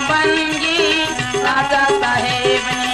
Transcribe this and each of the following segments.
बनगी राजा साहेब ने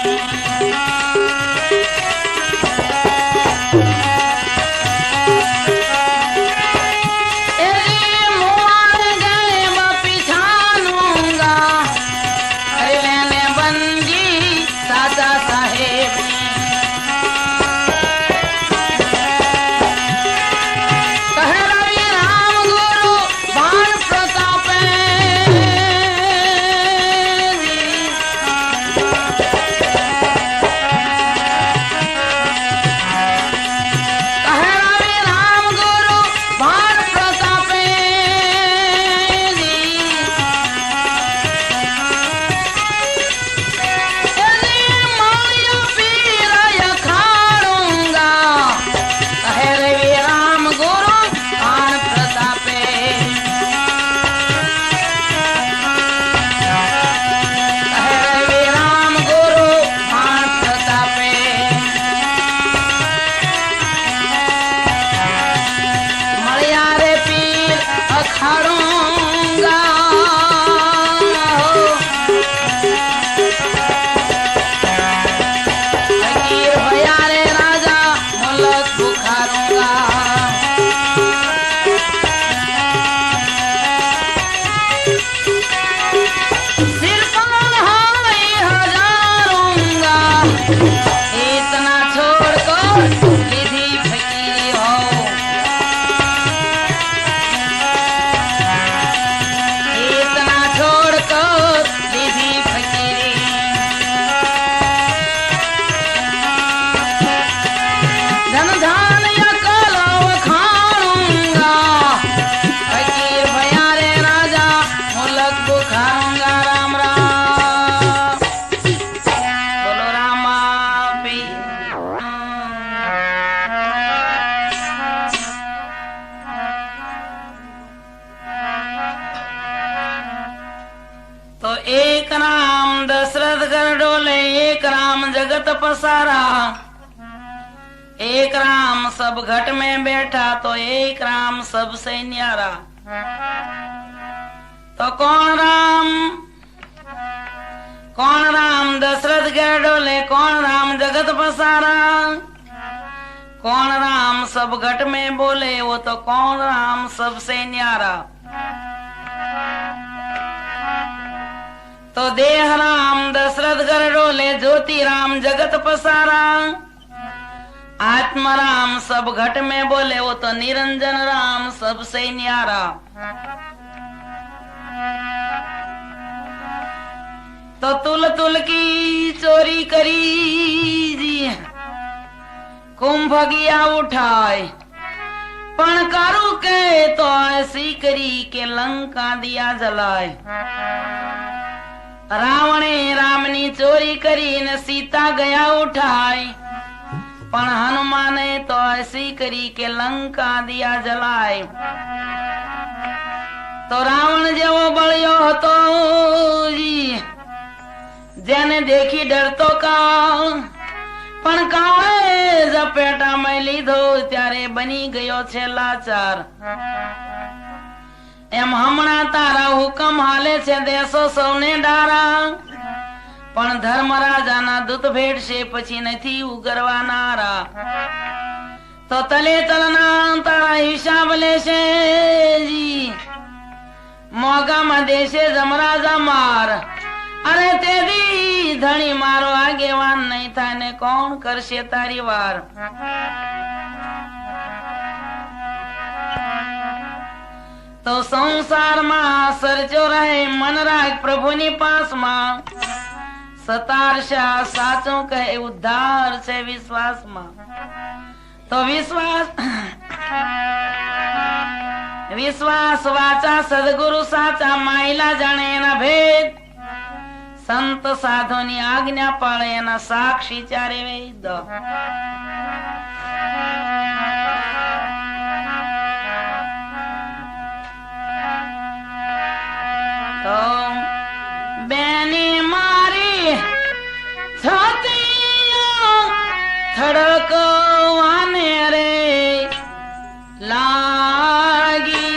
पसारा एक राम सब घट में बैठा तो एक राम सबसे न्यारा। तो कौन राम दशरथ के डोले, कौन राम जगत पसारा, कौन राम सब घट में बोले, वो तो कौन राम सबसे न्यारा। तो देह राम दशरथ घर डोले, ज्योति राम जगत पसारा, आत्मा राम सब घट में बोले, वो तो निरंजन राम सबसे न्यारा। तो तुल तुल की चोरी करी जी, कुंभ गया उठाए, पण कारू के तो ऐसी करी के लंका दिया जलाए। रावणे रामनी चोरी करी न सीता गया उठाए, पण हनुमाने तो ऐसी करी के लंका दिया जलाए। तो रावण जेवो बळियो हतो जी, जेने देखी डरतो का, पण काळे जपेटा में लीधो त्यारे बनी गयो छे लाचार। एम हमणा तारा हुकम हाले छे देशो सौने डारा, पण धर्मराजाना दूत भेटशे પછી નથી ઉગરવાનારા। તો તલે તલના તારા હિસાબ લેશે જી, મોગામાં દેશે જમરાજા માર। અરે તેદી ધણી મારો આગેવાન નહીં થાય ને કોણ કરશે તારી વાર। तो संसार में सरचो रहे मन राख प्रभुनी पास में, सतारशा साचो कहे उद्धार से विश्वास में। तो विश्वास वाचा सदगुरु साचा, माइला जाने ना भेद, संत साधुनी आज्ञा पाळे ना साक्षी चारे वेद। तो बेनी मारी छातियों धड़कवाने रे लागी।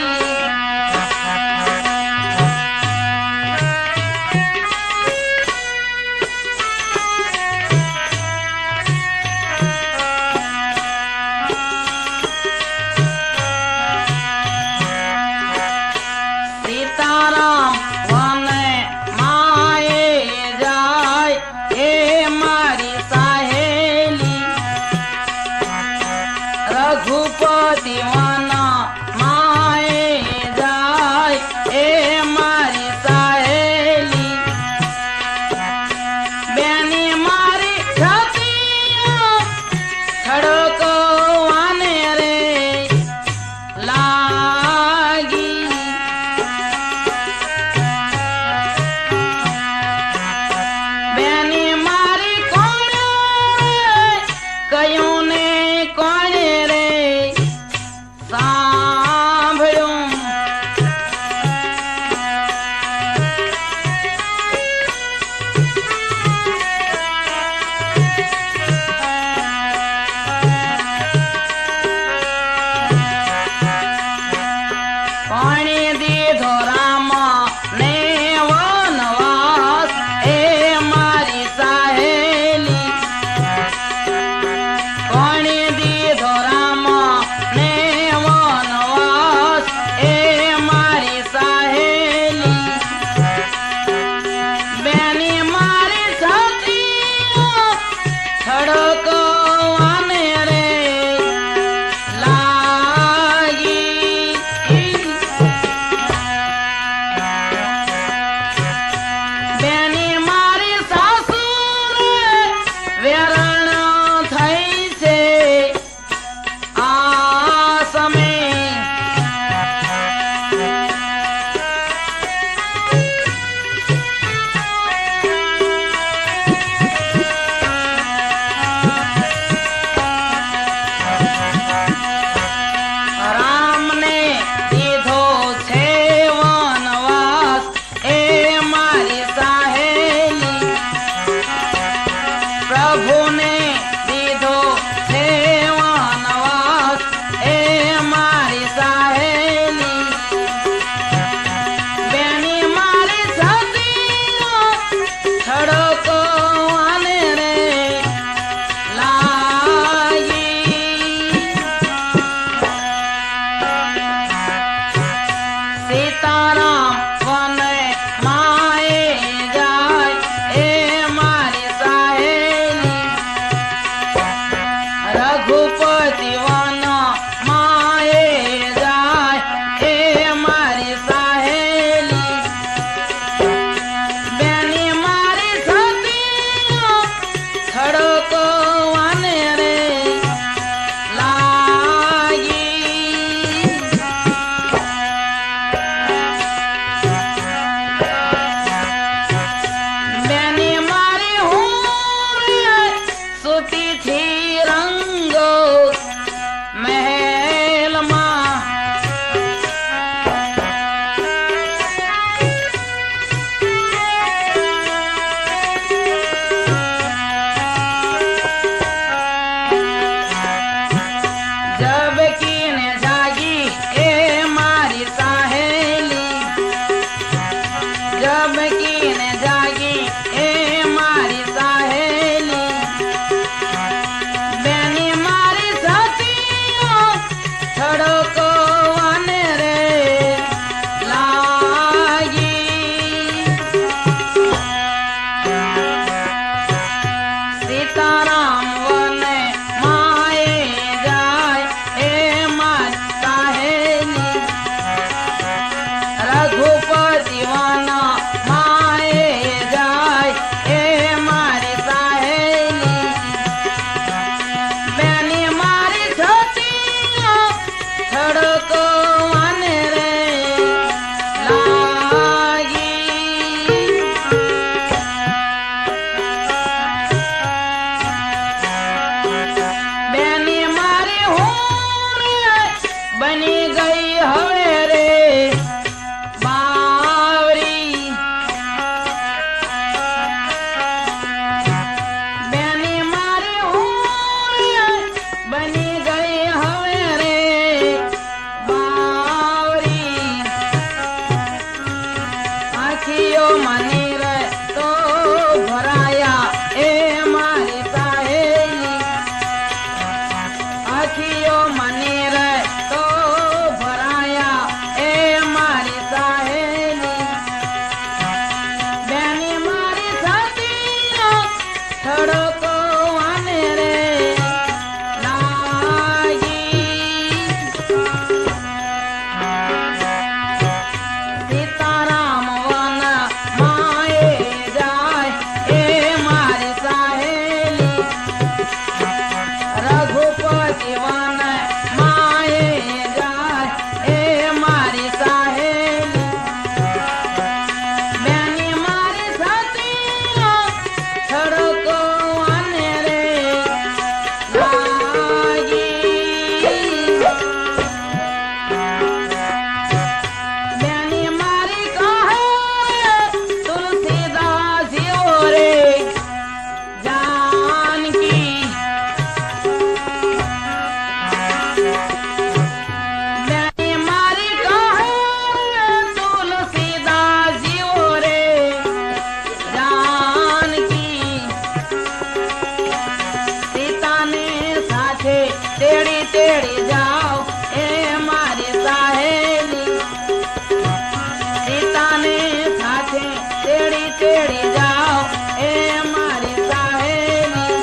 સહેલી તેડી જાઓ એ મારી સહેલી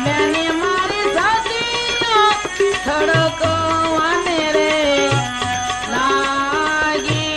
મેની મારી સાથી થડકવાને રે લાગી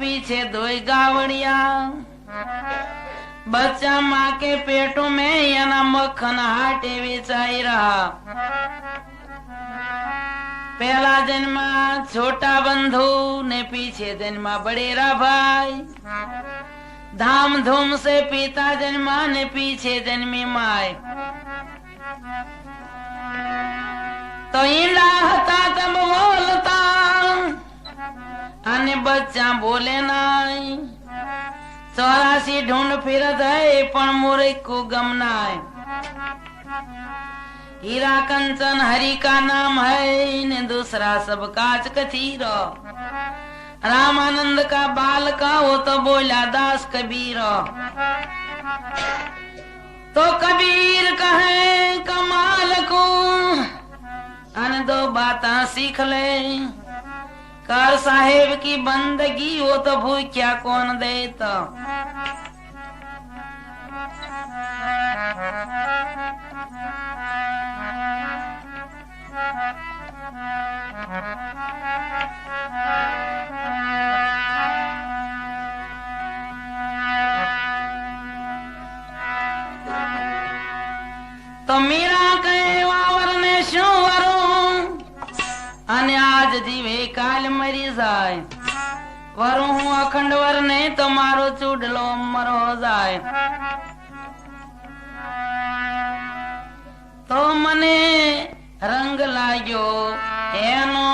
पीछे दोई गावड़िया बच्चा माँ के पेटों में याना मक्खन हाटे बेचाई रहा। पहला जन्मा छोटा बंधु ने पीछे जन्मा बड़ेरा भाई। धाम धूम से पिता जन्मा ने पीछे जन्मी माय। तो ईंडा हता तब बोलता अने बच्चा बोले नाई। 84 ढूंढ फिरत है पण मोरे को गम नाय। हीरा कंचन हरि का नाम है ने दूसरा सब काच कथीरो। रामानंद का बाल का वो तो बोला दास कबीर। तो कबीर कहे कमाल को अन 2 बातें सीख ले। कर साहेब की बंदगी वो तो भूख्या कौन देता। तो मीरा कहे वावर ने शू वरू अने आज जीवे काल मरी जाए। वरू हूँ अखंड वर ने तो मारो चूडलो मर हो जाए। तो मने रंग लाग्यो एनो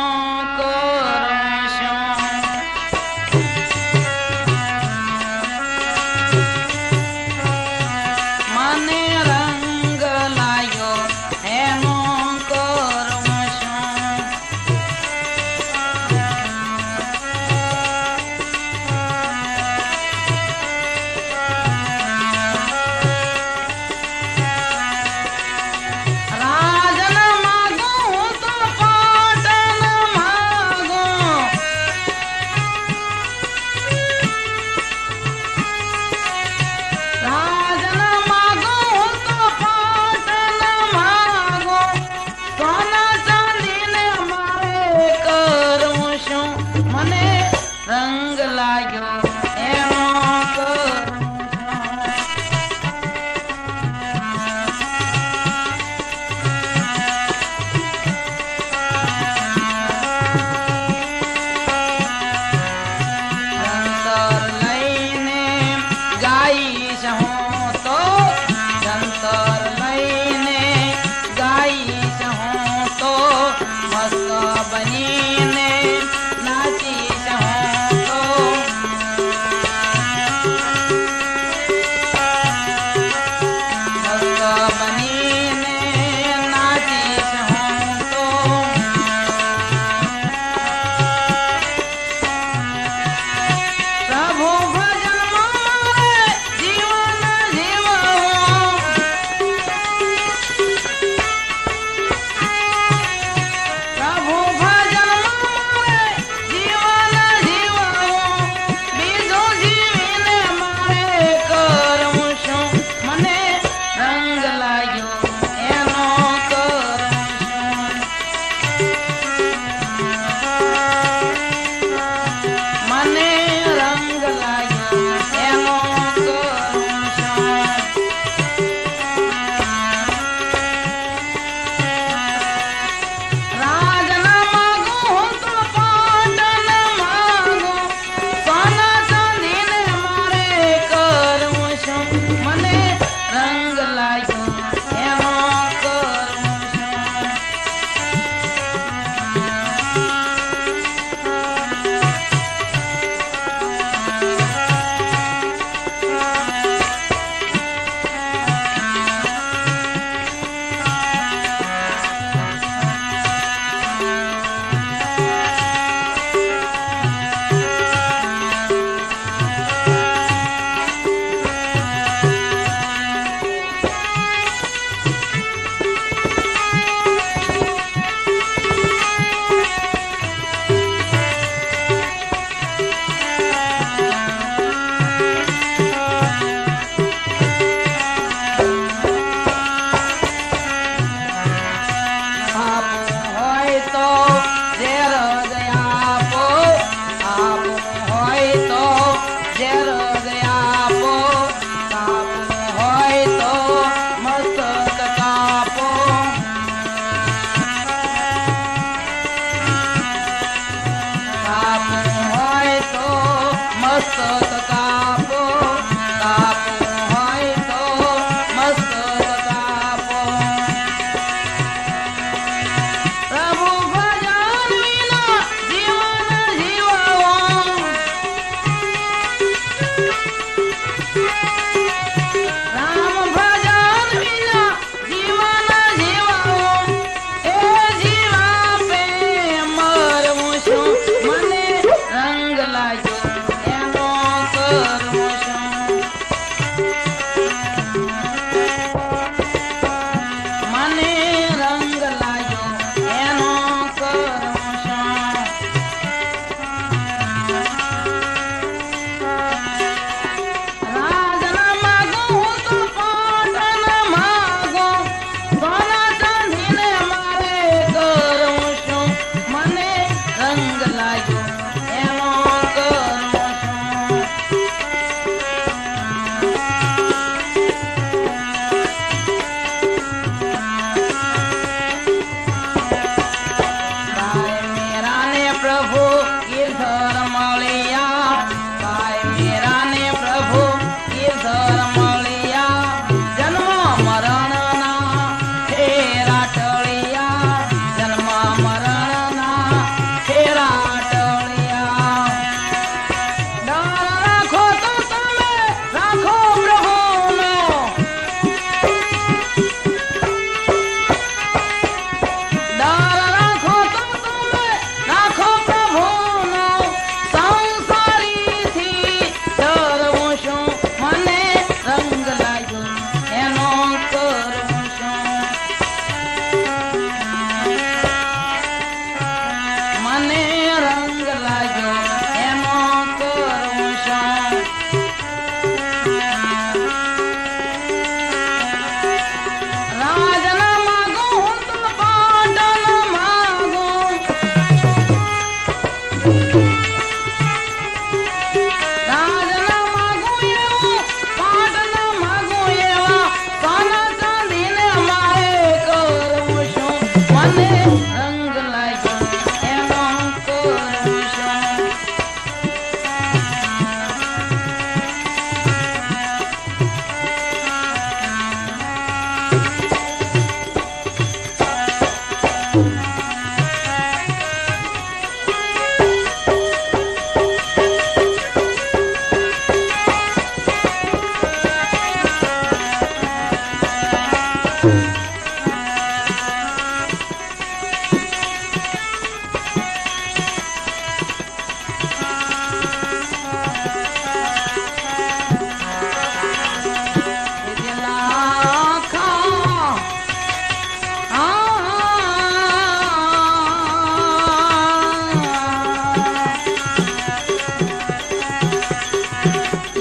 કાપું હોય તો મસ્તક કાપો, કાપું હોય તો મસ્તક કાપો. પ્રભુ ભજન વિના જીવન જીવવો, રામ ભજન વિના જીવન જીવવો. એ જીવા પે મરવું શું, મને રંગ લાગ્યો એનો કરવું શું. મને રંગ લાગ્યો એનો કરવું શું. રાજના માગું હું તો પાટણ માગું, સોના ચાંદીને મારે કરવું શું. મને રંગ લાગ્યો એનો કરવું શું. ભાઈ મેરાને પ્રભુ ગિરધર મળ્યા, ભાઈ મેરાને પ્રભુ ગિરધર મળ્યા. જન્મ મરણના ફેરા ટળ્યા, જન્મ મરણના ફેરા ટળ્યા. ડર રાખો તો તમે રાખો પ્રભુનો, ડર રાખો તો તમે રાખો પ્રભુનો. સંસારીથી ડરવું શું, મને રંગ લાગ્યો એનો કરવું શું. મને રંગ લાગ્યો એનો કરવું શું. રાજના માગું હું તો પાટણ માગું, રાજના માગું એવું પાટણ માગું એવા. સોના ચાંદીને મારે કરવું શું, મને રંગ લાગ્યો એનો કરવું શું.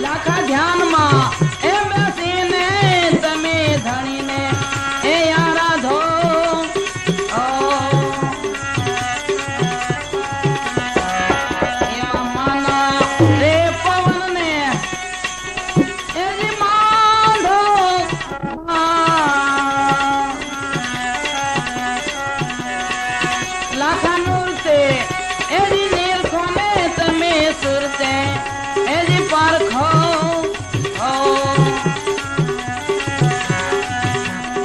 લાખા ધ્યાનમાં એ બેસીને તમે ધણીને એ આરાધો. રે પવનને એ જી બાંધો. લાખા નૂરતે એ જી નીરખોને તમે સુરતે એ જી પારખો.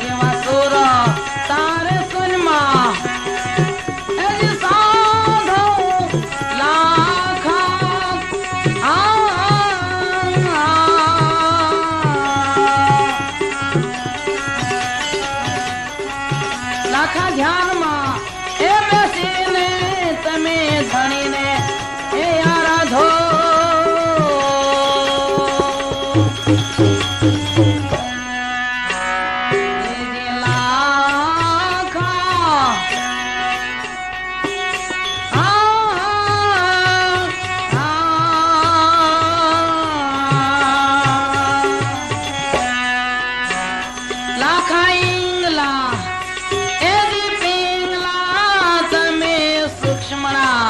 એવા સુર તારે સુનમાં એ જી સાધો લાખા. લાખા ધ્યાનમાં એ બેસીને તમે ધણીને એ આરાધો. એ જે લાખા લાખા ઈંગલા એ જી પિંગલા તમે સૂક્ષ્મણા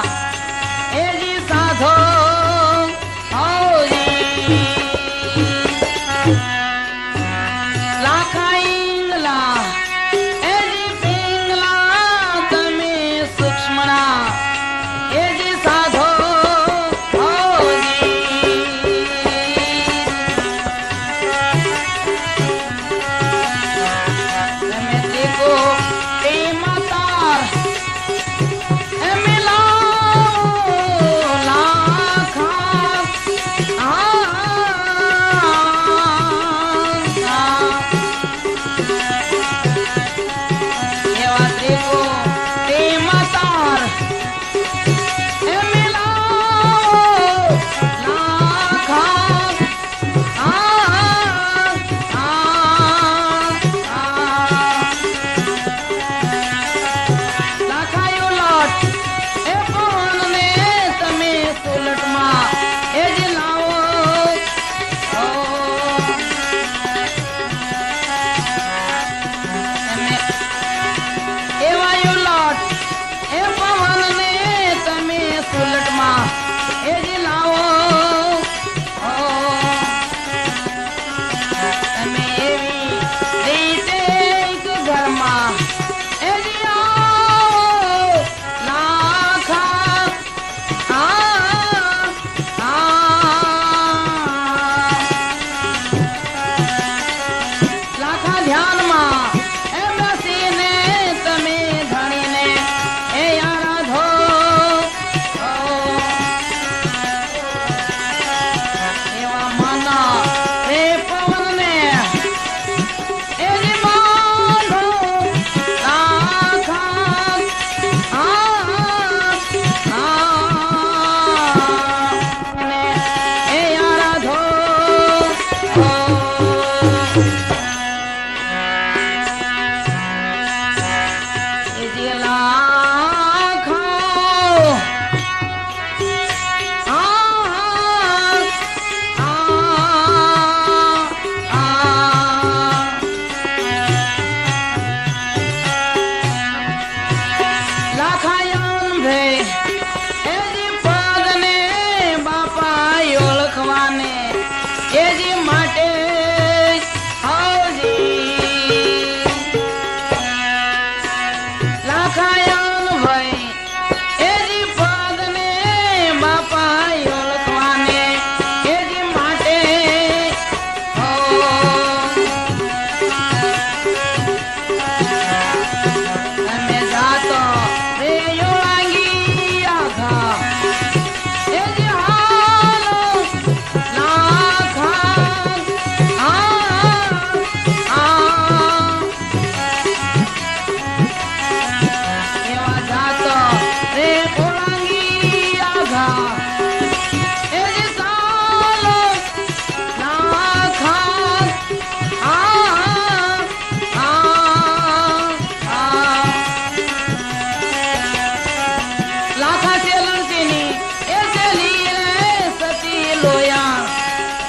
ચેલણસીની એ ચેલી રે સતી લોયા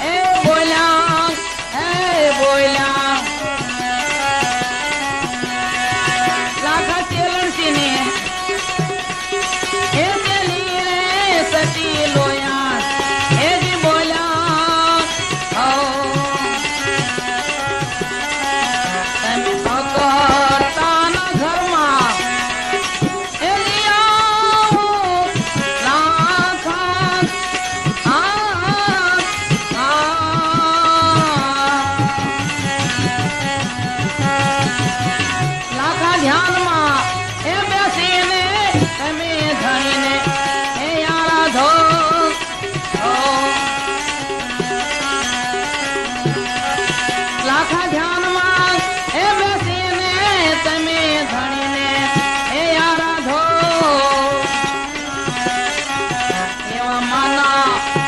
એ બોલ્યા લાખા ચેલણસીની એ ચેલી રે સતી લોયા એ જી બોલ્યા તમે અકર્તાના ઘરમાં એ લિયા લાખા લાખા ધ્યાનમાં એ બેસીને તમે ધણીને એ આરાધો લાખા ધ્યાનમાં એ બેસીને તમે ધણીને એ આરાધો એવા માના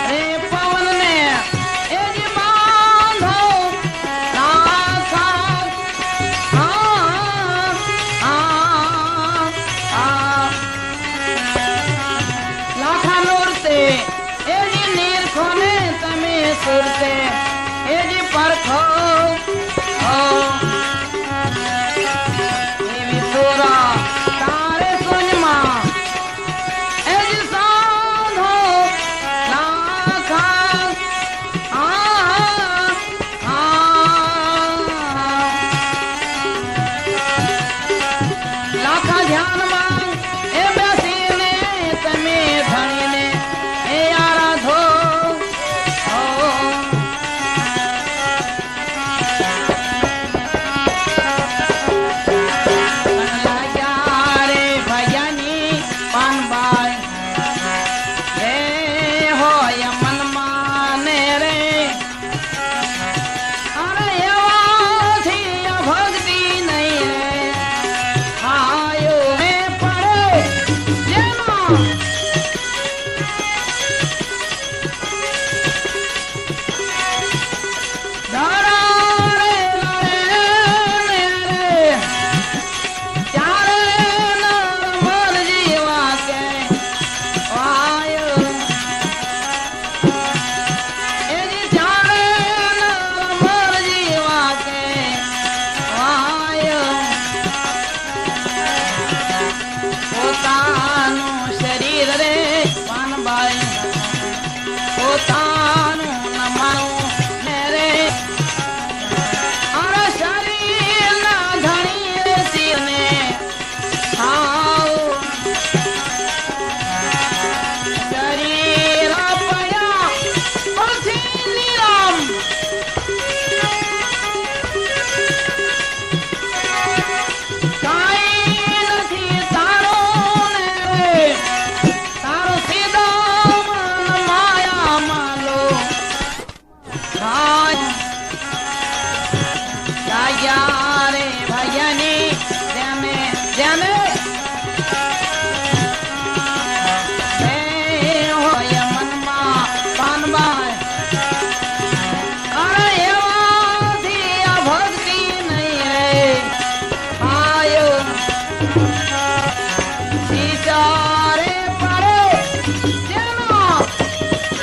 રે પવનને એ જી બાંધો લાખા લાખા નૂરતે એ જી નીરખોને તમે સુરતે